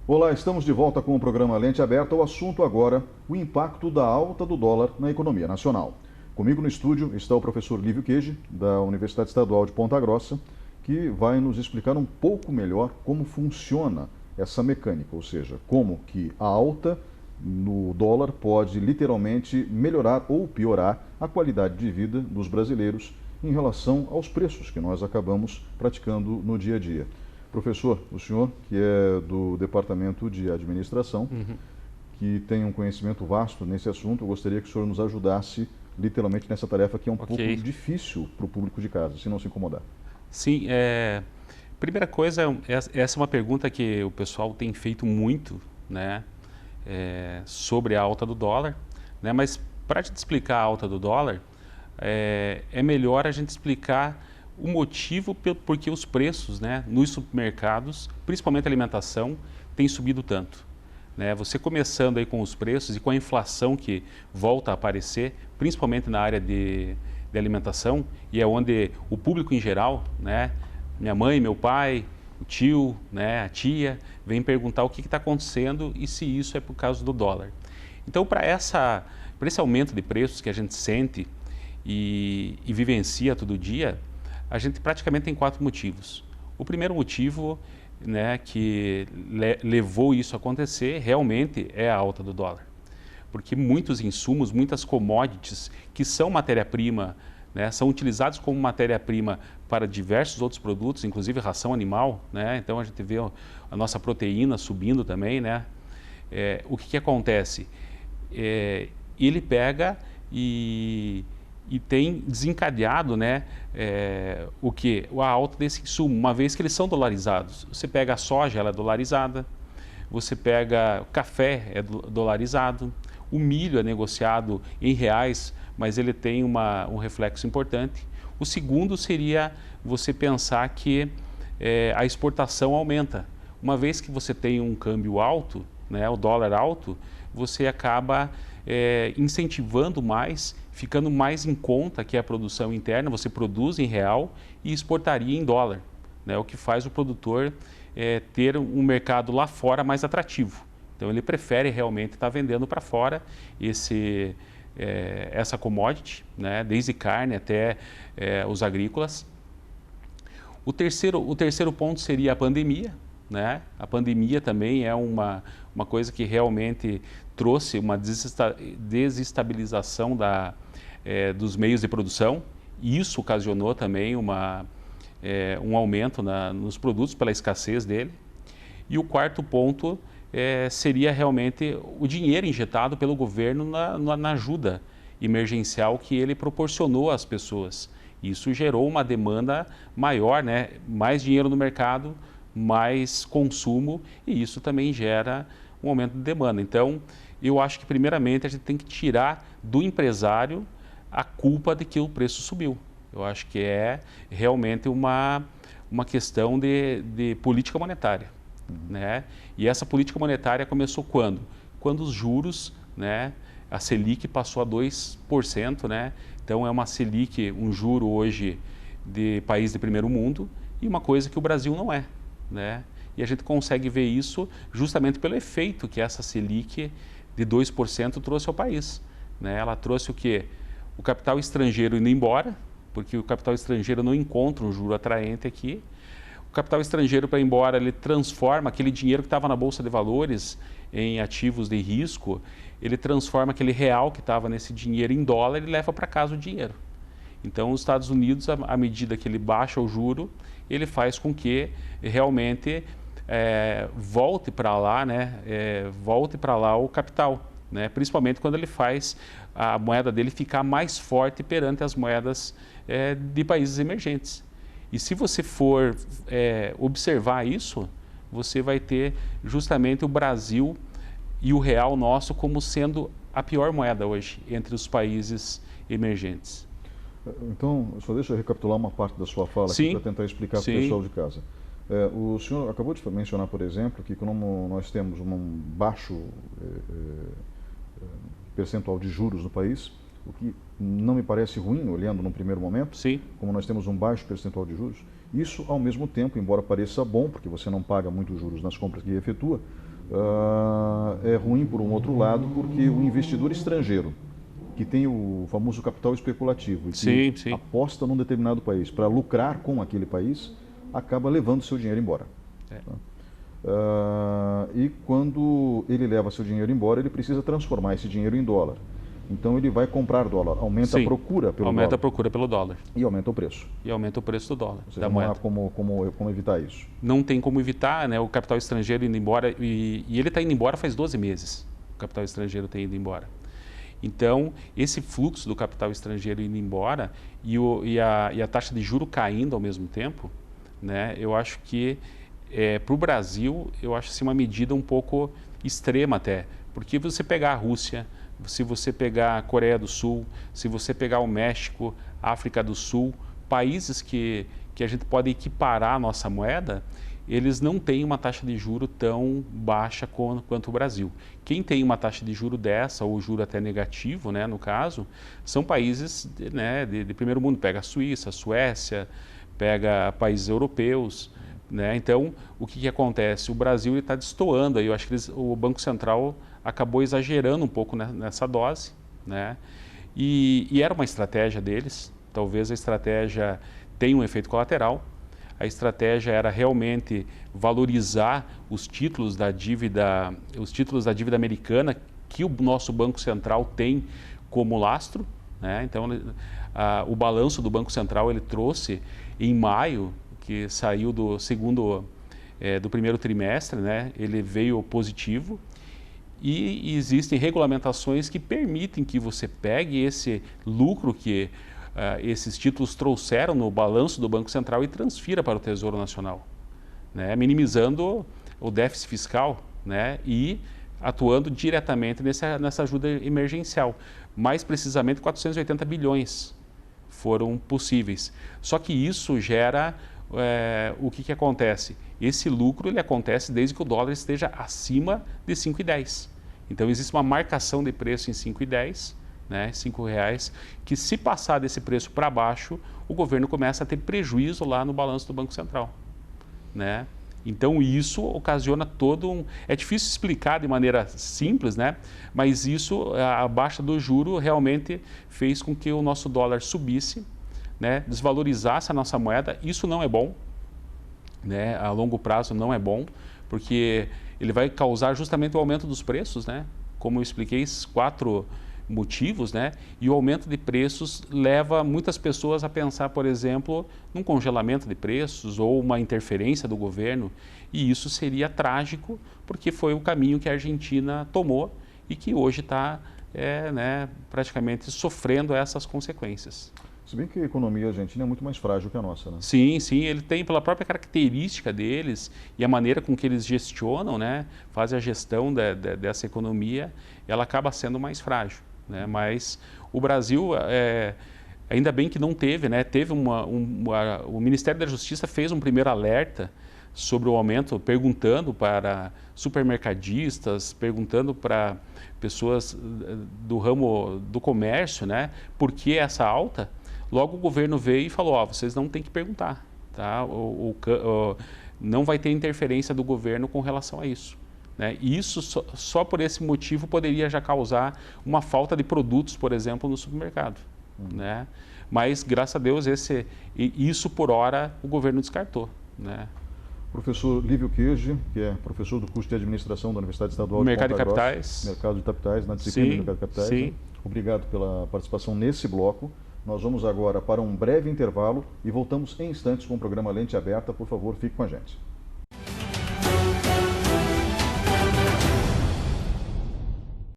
Olá, estamos de volta com o programa Lente Aberta. O assunto agora, o impacto da alta do dólar na economia nacional. Comigo no estúdio está o professor Lívio Queijo, da Universidade Estadual de Ponta Grossa, que vai nos explicar um pouco melhor como funciona essa mecânica, ou seja, como que a alta no dólar pode literalmente melhorar ou piorar a qualidade de vida dos brasileiros em relação aos preços que nós acabamos praticando no dia a dia. Professor, o senhor, que é do Departamento de Administração, que tem um conhecimento vasto nesse assunto, eu gostaria que o senhor nos ajudasse literalmente nessa tarefa que é um pouco Ok. difícil para o público de casa, se não se incomodar. Sim, primeira coisa, essa é uma pergunta que o pessoal tem feito muito, né, sobre a alta do dólar, né, mas para te explicar a alta do dólar, é melhor a gente explicar o motivo porque os preços, né, nos supermercados, principalmente a alimentação, têm subido tanto. Né? Você começando aí com os preços e com a inflação que volta a aparecer, principalmente na área de alimentação, e é onde o público em geral, né, minha mãe, meu pai, o tio, né, a tia, vem perguntar o que está acontecendo e se isso é por causa do dólar. Então, para esse aumento de preços que a gente sente e vivencia todo dia, a gente praticamente tem 4 motivos. O primeiro motivo, né, que levou isso a acontecer realmente é a alta do dólar. Porque muitos insumos, muitas commodities que são matéria-prima, né, são utilizados como matéria-prima para diversos outros produtos, inclusive ração animal, né, então a gente vê a nossa proteína subindo também, né. O que acontece? Ele pega e tem desencadeado, né, a alta desse insumo, uma vez que eles são dolarizados. Você pega a soja, ela é dolarizada, você pega o café, é dolarizado, o milho é negociado em reais, mas ele tem um reflexo importante. O segundo seria você pensar que a exportação aumenta. Uma vez que você tem um câmbio alto, né, o dólar alto, você acaba incentivando mais, ficando mais em conta que a produção interna, você produz em real e exportaria em dólar, né, o que faz o produtor ter um mercado lá fora mais atrativo. Então ele prefere realmente estar vendendo para fora essa commodity, né, desde carne até os agrícolas. O terceiro ponto seria a pandemia, né? A pandemia também é uma coisa que realmente trouxe uma desestabilização dos meios de produção. E isso ocasionou também um aumento nos produtos pela escassez dele. E o quarto ponto seria realmente o dinheiro injetado pelo governo na ajuda emergencial que ele proporcionou às pessoas. Isso gerou uma demanda maior, né? Mais dinheiro no mercado, mais consumo, e isso também gera um aumento de demanda. Então, eu acho que primeiramente a gente tem que tirar do empresário a culpa de que o preço subiu. Eu acho que é realmente uma questão de política monetária. Né? E essa política monetária começou quando? Quando os juros, né, a Selic passou a 2%, né? Então é uma Selic, um juro hoje de país de primeiro mundo, e uma coisa que o Brasil não é. Né? E a gente consegue ver isso justamente pelo efeito que essa Selic de 2% trouxe ao país. Né? Ela trouxe o quê? O capital estrangeiro indo embora, porque o capital estrangeiro não encontra um juro atraente aqui. O capital estrangeiro, para ir embora, ele transforma aquele dinheiro que estava na Bolsa de Valores em ativos de risco, ele transforma aquele real que estava nesse dinheiro em dólar e leva para casa o dinheiro. Então, os Estados Unidos, à medida que ele baixa o juro, ele faz com que realmente volte para lá, né, volte para lá o capital, né, principalmente quando ele faz a moeda dele ficar mais forte perante as moedas de países emergentes. E se você for observar isso, você vai ter justamente o Brasil e o real nosso como sendo a pior moeda hoje entre os países emergentes. Então, só deixa eu recapitular uma parte da sua fala aqui Sim, para tentar explicar para o sim, pessoal de casa. O senhor acabou de mencionar, por exemplo, que como nós temos um baixo percentual de juros no país, o que não me parece ruim, olhando num primeiro momento, sim, como nós temos um baixo percentual de juros, isso ao mesmo tempo, embora pareça bom, porque você não paga muitos juros nas compras que efetua, É ruim por um outro lado, porque o investidor estrangeiro, que tem o famoso capital especulativo e que aposta num determinado país para lucrar com aquele país, acaba levando seu dinheiro embora. E quando ele leva seu dinheiro embora, ele precisa transformar esse dinheiro em dólar. Então ele vai comprar dólar, aumenta a procura pelo dólar. Aumenta a procura pelo dólar. E aumenta o preço. E aumenta o preço do dólar, da moeda. Não há como evitar isso. Não tem como evitar, né? O capital estrangeiro indo embora, e ele está indo embora faz 12 meses. O capital estrangeiro tem ido embora. Então, esse fluxo do capital estrangeiro indo embora e a taxa de juro caindo ao mesmo tempo, né? Eu acho que para o Brasil, eu acho assim, uma medida um pouco extrema até. Porque você pegar a Rússia, se você pegar a Coreia do Sul, se você pegar o México, África do Sul, países que a gente pode equiparar a nossa moeda, eles não têm uma taxa de juro tão baixa quanto o Brasil. Quem tem uma taxa de juro dessa, ou juro até negativo, né, no caso, são países, né, de primeiro mundo. Pega a Suíça, a Suécia, pega países europeus, né? Então, o que acontece? O Brasil está destoando, aí eu acho que o Banco Central acabou exagerando um pouco nessa dose, né? E era uma estratégia deles. Talvez a estratégia tenha um efeito colateral. A estratégia era realmente valorizar os títulos da dívida americana que o nosso Banco Central tem como lastro, né? Então, o balanço do Banco Central ele trouxe em maio, que saiu do primeiro trimestre, né? Ele veio positivo. E existem regulamentações que permitem que você pegue esse lucro que esses títulos trouxeram no balanço do Banco Central e transfira para o Tesouro Nacional, né? Minimizando o déficit fiscal, né? E atuando diretamente nessa ajuda emergencial. Mais precisamente, 480 bilhões foram possíveis. Só que isso gera... o que acontece? Esse lucro ele acontece desde que o dólar esteja acima de 5,10. Então existe uma marcação de preço em 5,10, né, R$5, que se passar desse preço para baixo, o governo começa a ter prejuízo lá no balanço do Banco Central, né? Então isso ocasiona é difícil explicar de maneira simples, né? Mas isso, a baixa do juro realmente fez com que o nosso dólar subisse, né? Desvalorizasse a nossa moeda. Isso não é bom, né? A longo prazo não é bom, porque ele vai causar justamente o aumento dos preços, né? Como eu expliquei, 4 motivos, né? E o aumento de preços leva muitas pessoas a pensar, por exemplo, num congelamento de preços ou uma interferência do governo, e isso seria trágico, porque foi o caminho que a Argentina tomou e que hoje está né, praticamente sofrendo essas consequências. Se bem que a economia argentina é muito mais frágil que a nossa, né? Sim, sim, ele tem pela própria característica deles e a maneira com que eles gestionam, né, fazem a gestão dessa economia, ela acaba sendo mais frágil, né? Mas o Brasil, ainda bem que não teve, né? O Ministério da Justiça fez um primeiro alerta sobre o aumento, perguntando para supermercadistas, perguntando para pessoas do ramo do comércio, né, por que essa alta. Logo o governo veio e falou, vocês não têm que perguntar, tá? Não vai ter interferência do governo com relação a isso, né? E isso só por esse motivo poderia já causar uma falta de produtos, por exemplo, no supermercado, né? Mas graças a Deus isso por hora o governo descartou, né? Professor Lívio Queijo, que é professor do curso de administração da Universidade Estadual de Ponta Grossa, Mercado de Capitais, na disciplina de Mercado de Capitais. Sim. Né? Obrigado pela participação nesse bloco. Nós vamos agora para um breve intervalo e voltamos em instantes com o programa Lente Aberta. Por favor, fique com a gente.